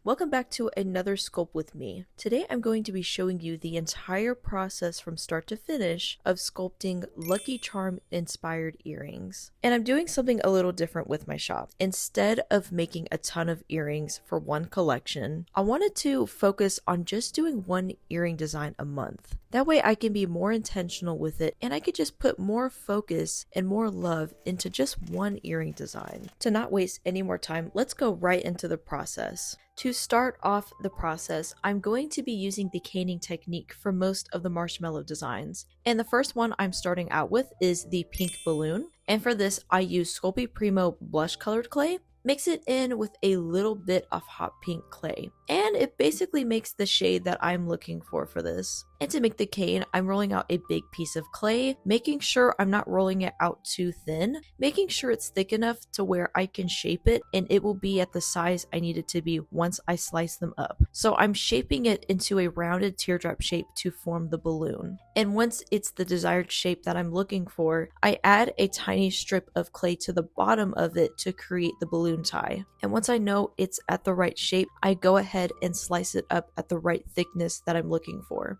Welcome back to another sculpt with me. Today I'm going to be showing you the entire process from start to finish of sculpting Lucky Charm inspired earrings. And I'm doing something a little different with my shop. Instead of making a ton of earrings for one collection, I wanted to focus on just doing one earring design a month. That way I can be more intentional with it and I could just put more focus and more love into just one earring design. To not waste any more time, let's go right into the process. To start off the process, I'm going to be using the caning technique for most of the marshmallow designs. And the first one I'm starting out with is the pink balloon. And for this, I use Sculpey Primo blush colored clay. Mix it in with a little bit of hot pink clay. And it basically makes the shade that I'm looking for this. And to make the cane, I'm rolling out a big piece of clay, making sure I'm not rolling it out too thin, making sure it's thick enough to where I can shape it and it will be at the size I need it to be once I slice them up. So I'm shaping it into a rounded teardrop shape to form the balloon. And once it's the desired shape that I'm looking for, I add a tiny strip of clay to the bottom of it to create the balloon tie. And once I know it's at the right shape, I go ahead and slice it up at the right thickness that I'm looking for.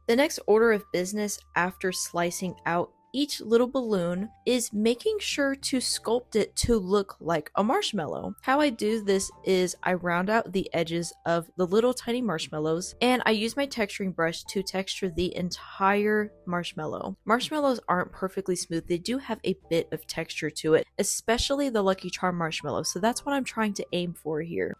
The next order of business after slicing out each little balloon is making sure to sculpt it to look like a marshmallow. How I do this is I round out the edges of the little tiny marshmallows and I use my texturing brush to texture the entire marshmallow. Marshmallows aren't perfectly smooth, they do have a bit of texture to it, especially the Lucky Charm marshmallow, so that's what I'm trying to aim for here.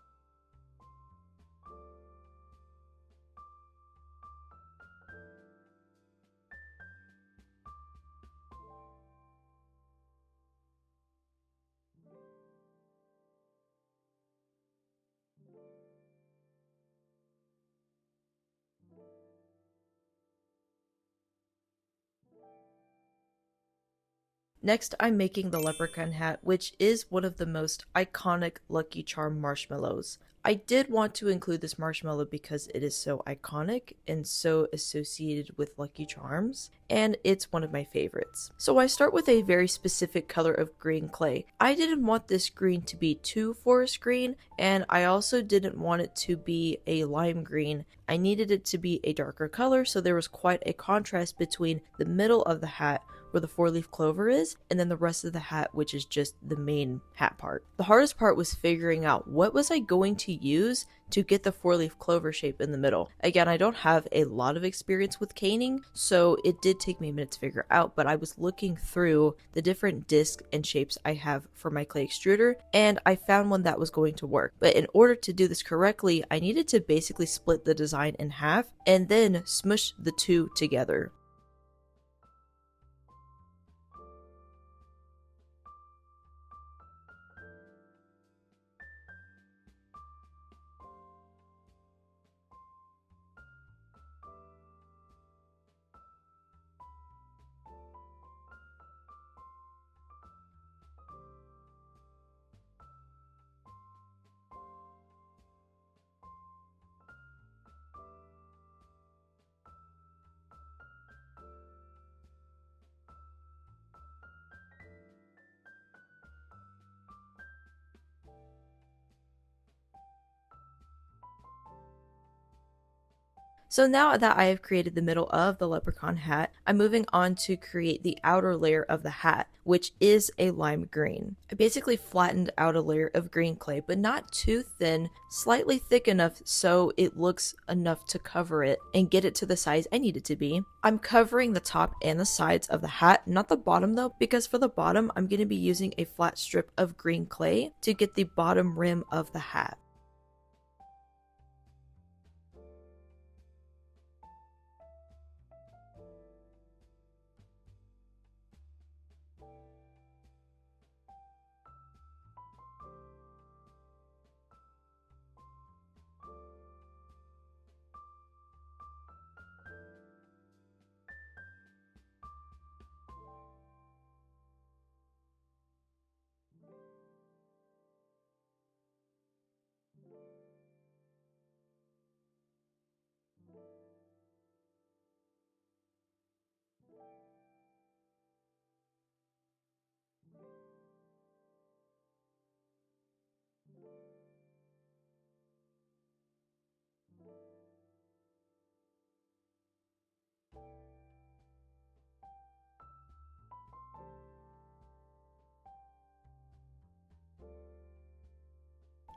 Next, I'm making the leprechaun hat, which is one of the most iconic Lucky Charm marshmallows. I did want to include this marshmallow because it is so iconic and so associated with Lucky Charms, and it's one of my favorites. So I start with a very specific color of green clay. I didn't want this green to be too forest green, and I also didn't want it to be a lime green. I needed it to be a darker color, so there was quite a contrast between the middle of the hat where the four-leaf clover is, and then the rest of the hat, which is just the main hat part. The hardest part was figuring out what was I going to use to get the four-leaf clover shape in the middle. Again, I don't have a lot of experience with caning, so it did take me a minute to figure out, but I was looking through the different discs and shapes I have for my clay extruder, and I found one that was going to work. But in order to do this correctly, I needed to basically split the design in half and then smush the two together. So now that I have created the middle of the leprechaun hat, I'm moving on to create the outer layer of the hat, which is a lime green. I basically flattened out a layer of green clay, but not too thin, slightly thick enough so it looks enough to cover it and get it to the size I need it to be. I'm covering the top and the sides of the hat, not the bottom though, because for the bottom I'm going to be using a flat strip of green clay to get the bottom rim of the hat.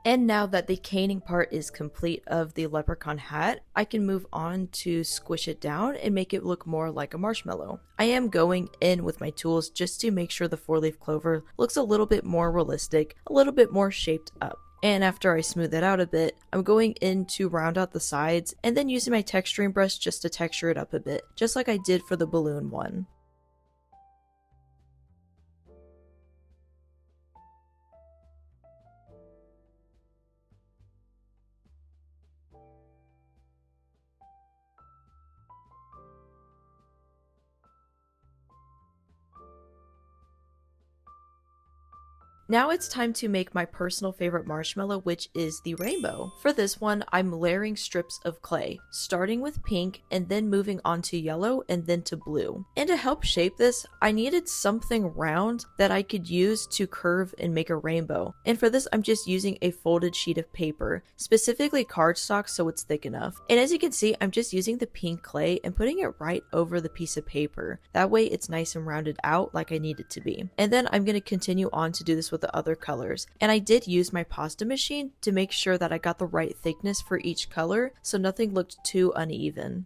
And now that the caning part is complete of the leprechaun hat, I can move on to squish it down and make it look more like a marshmallow. I am going in with my tools just to make sure the 4-leaf clover looks a little bit more realistic, a little bit more shaped up. And after I smooth it out a bit, I'm going in to round out the sides and then using my texturing brush just to texture it up a bit, just like I did for the balloon one. Now it's time to make my personal favorite marshmallow, which is the rainbow. For this one, I'm layering strips of clay, starting with pink and then moving on to yellow and then to blue. And to help shape this, I needed something round that I could use to curve and make a rainbow. And for this, I'm just using a folded sheet of paper, specifically cardstock so it's thick enough. And as you can see, I'm just using the pink clay and putting it right over the piece of paper. That way it's nice and rounded out like I need it to be. And then I'm going to continue on to do this with the other colors. And I did use my pasta machine to make sure that I got the right thickness for each color so nothing looked too uneven.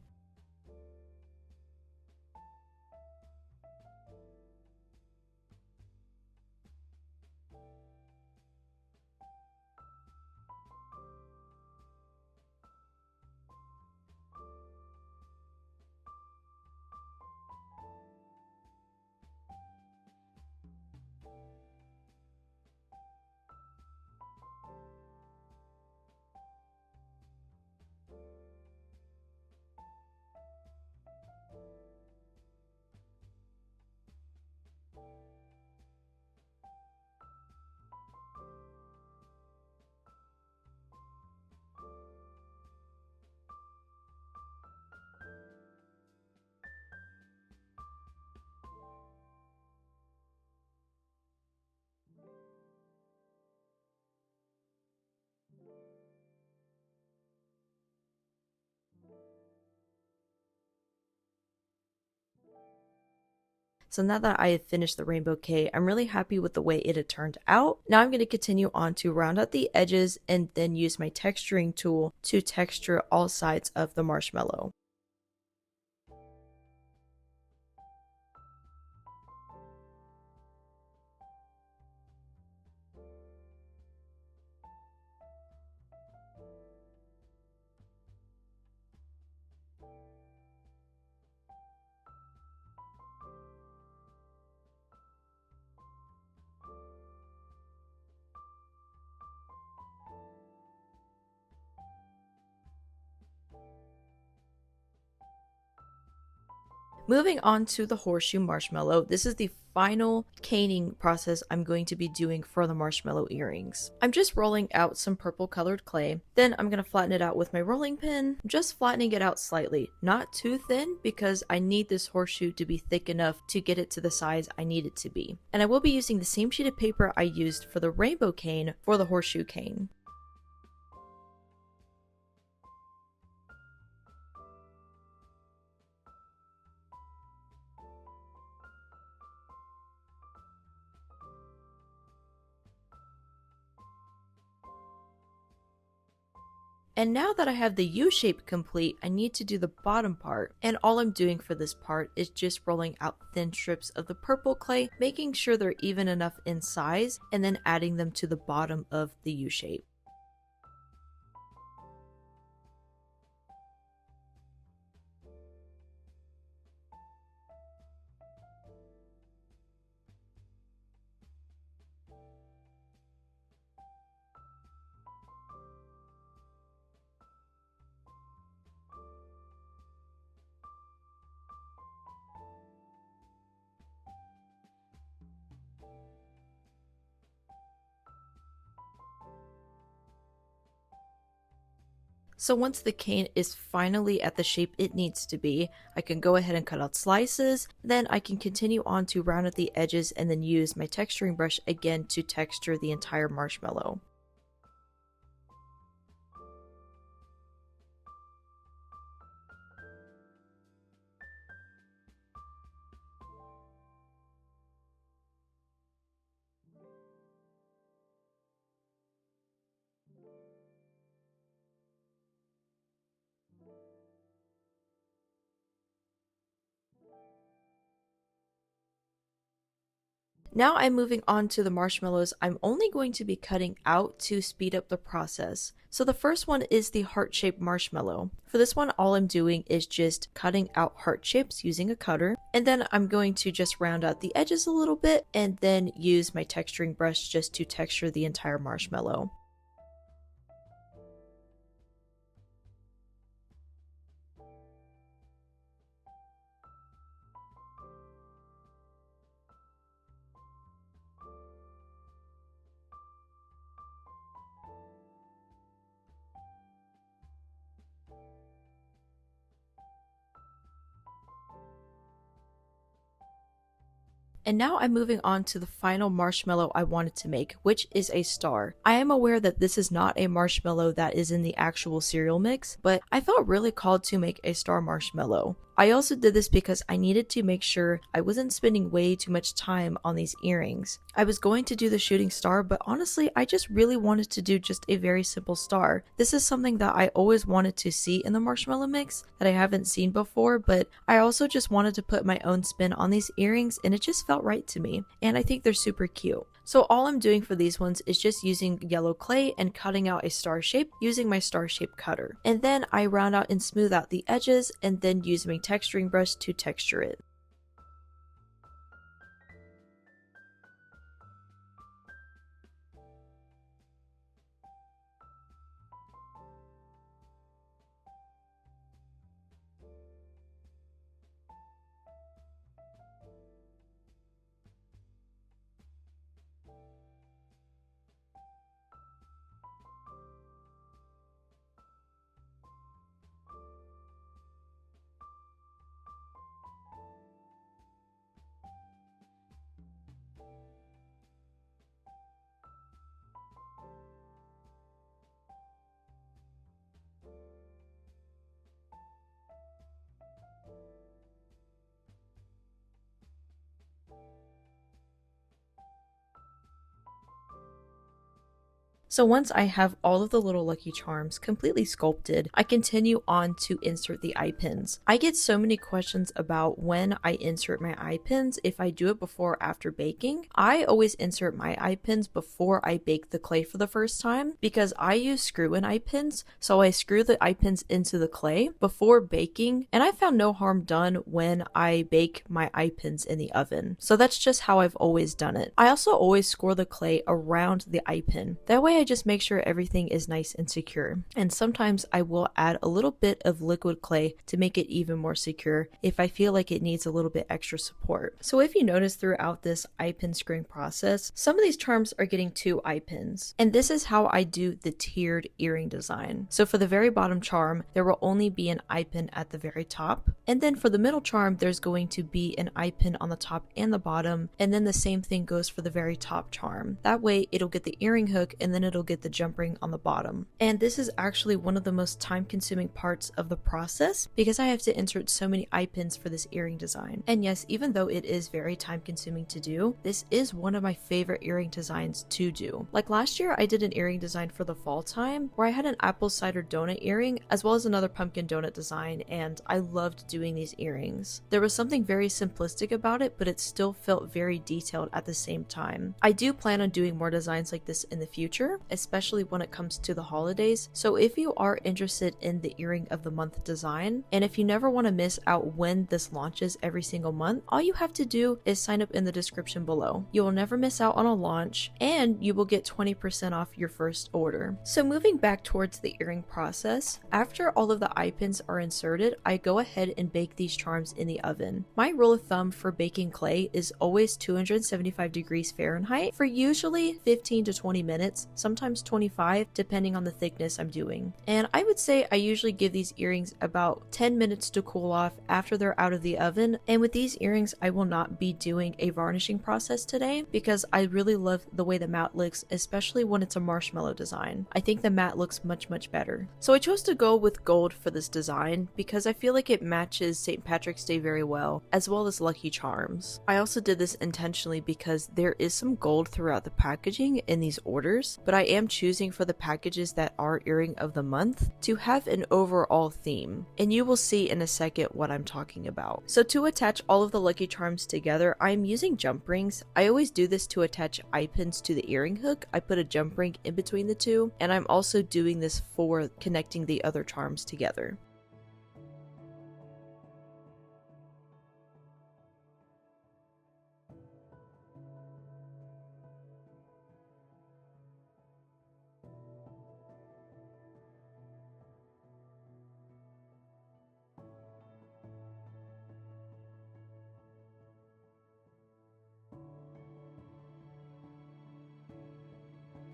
So now that I have finished the rainbow K, I'm really happy with the way it had turned out. Now I'm going to continue on to round out the edges and then use my texturing tool to texture all sides of the marshmallow. Moving on to the horseshoe marshmallow, this is the final caning process I'm going to be doing for the marshmallow earrings. I'm just rolling out some purple colored clay, then I'm going to flatten it out with my rolling pin, just flattening it out slightly, not too thin because I need this horseshoe to be thick enough to get it to the size I need it to be. And I will be using the same sheet of paper I used for the rainbow cane for the horseshoe cane. And now that I have the U shape complete, I need to do the bottom part. And all I'm doing for this part is just rolling out thin strips of the purple clay, making sure they're even enough in size, and then adding them to the bottom of the U shape. So once the cane is finally at the shape it needs to be, I can go ahead and cut out slices, then I can continue on to round out the edges and then use my texturing brush again to texture the entire marshmallow. Now I'm moving on to the marshmallows I'm only going to be cutting out to speed up the process. So the first one is the heart-shaped marshmallow. For this one, all I'm doing is just cutting out heart shapes using a cutter, and then I'm going to just round out the edges a little bit and then use my texturing brush just to texture the entire marshmallow. And now I'm moving on to the final marshmallow I wanted to make, which is a star. I am aware that this is not a marshmallow that is in the actual cereal mix, but I felt really called to make a star marshmallow. I also did this because I needed to make sure I wasn't spending way too much time on these earrings. I was going to do the shooting star, but honestly, I just really wanted to do just a very simple star. This is something that I always wanted to see in the marshmallow mix that I haven't seen before, but I also just wanted to put my own spin on these earrings and it just felt right to me. And I think they're super cute. So all I'm doing for these ones is just using yellow clay and cutting out a star shape using my star shape cutter. And then I round out and smooth out the edges and then use my texturing brush to texture it. So once I have all of the little Lucky Charms completely sculpted, I continue on to insert the eye pins. I get so many questions about when I insert my eye pins, if I do it before or after baking. I always insert my eye pins before I bake the clay for the first time because I use screw-in eye pins, so I screw the eye pins into the clay before baking, and I found no harm done when I bake my eye pins in the oven. So that's just how I've always done it. I also always score the clay around the eye pin. That way I just make sure everything is nice and secure. And sometimes I will add a little bit of liquid clay to make it even more secure if I feel like it needs a little bit extra support. So if you notice throughout this eye pin screwing process, some of these charms are getting 2 eye pins. And this is how I do the tiered earring design. So for the very bottom charm, there will only be an eye pin at the very top. And then for the middle charm, there's going to be an eye pin on the top and the bottom. And then the same thing goes for the very top charm. That way it'll get the earring hook and then it'll it'll get the jump ring on the bottom. And this is actually one of the most time-consuming parts of the process because I have to insert so many eye pins for this earring design. And yes, even though it is very time-consuming to do, this is one of my favorite earring designs to do. Like last year, I did an earring design for the fall time where I had an apple cider donut earring as well as another pumpkin donut design, and I loved doing these earrings. There was something very simplistic about it, but it still felt very detailed at the same time. I do plan on doing more designs like this in the future, especially when it comes to the holidays, so if you are interested in the earring of the month design, and if you never want to miss out when this launches every single month, all you have to do is sign up in the description below. You will never miss out on a launch, and you will get 20% off your first order. So moving back towards the earring process, after all of the eye pins are inserted, I go ahead and bake these charms in the oven. My rule of thumb for baking clay is always 275 degrees Fahrenheit for usually 15 to 20 minutes, sometimes 25 depending on the thickness I'm doing. And I would say I usually give these earrings about 10 minutes to cool off after they're out of the oven. And with these earrings, I will not be doing a varnishing process today because I really love the way the mat looks, especially when it's a marshmallow design. I think the mat looks much better. So I chose to go with gold for this design because I feel like it matches St. Patrick's Day very well, as well as Lucky Charms. I also did this intentionally because there is some gold throughout the packaging in these orders, but I am choosing for the packages that are earring of the month to have an overall theme, and you will see in a second what I'm talking about. So to attach all of the Lucky Charms together, I'm using jump rings. I always do this to attach eye pins to the earring hook. I put a jump ring in between the two, and I'm also doing this for connecting the other charms together.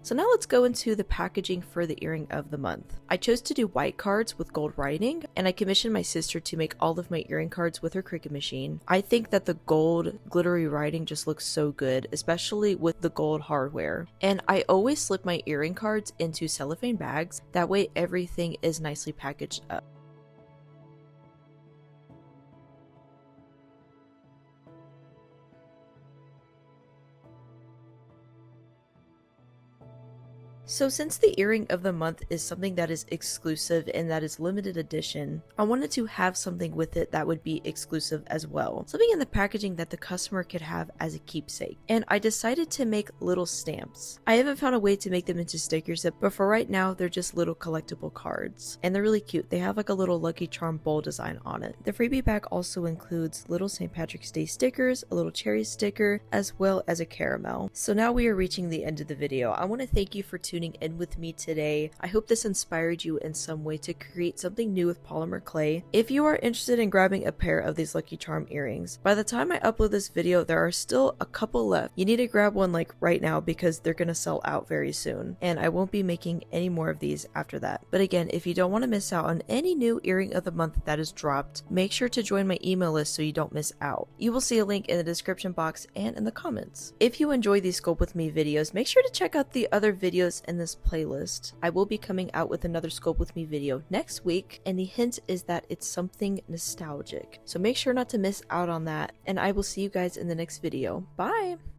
So now let's go into the packaging for the earring of the month. I chose to do white cards with gold writing, and I commissioned my sister to make all of my earring cards with her Cricut machine. I think that the gold glittery writing just looks so good, especially with the gold hardware. And I always slip my earring cards into cellophane bags, that way everything is nicely packaged up. So since the earring of the month is something that is exclusive and that is limited edition, I wanted to have something with it that would be exclusive as well. Something in the packaging that the customer could have as a keepsake. And I decided to make little stamps. I haven't found a way to make them into stickers yet, but for right now, they're just little collectible cards. And they're really cute. They have like a little Lucky Charm bowl design on it. The freebie pack also includes little St. Patrick's Day stickers, a little cherry sticker, as well as a caramel. So now we are reaching the end of the video. I want to thank you for tuning in with me today. I hope this inspired you in some way to create something new with polymer clay. If you are interested in grabbing a pair of these Lucky Charm earrings, by the time I upload this video, there are still a couple left. You need to grab one like right now because they're gonna sell out very soon, and I won't be making any more of these after that. But again, if you don't want to miss out on any new earring of the month that is dropped, make sure to join my email list so you don't miss out. You will see a link in the description box and in the comments. If you enjoy these Sculpt with Me videos, make sure to check out the other videos in this playlist. I will be coming out with another Sculpt with Me video next week, and the hint is that it's something nostalgic. So make sure not to miss out on that, and I will see you guys in the next video. Bye!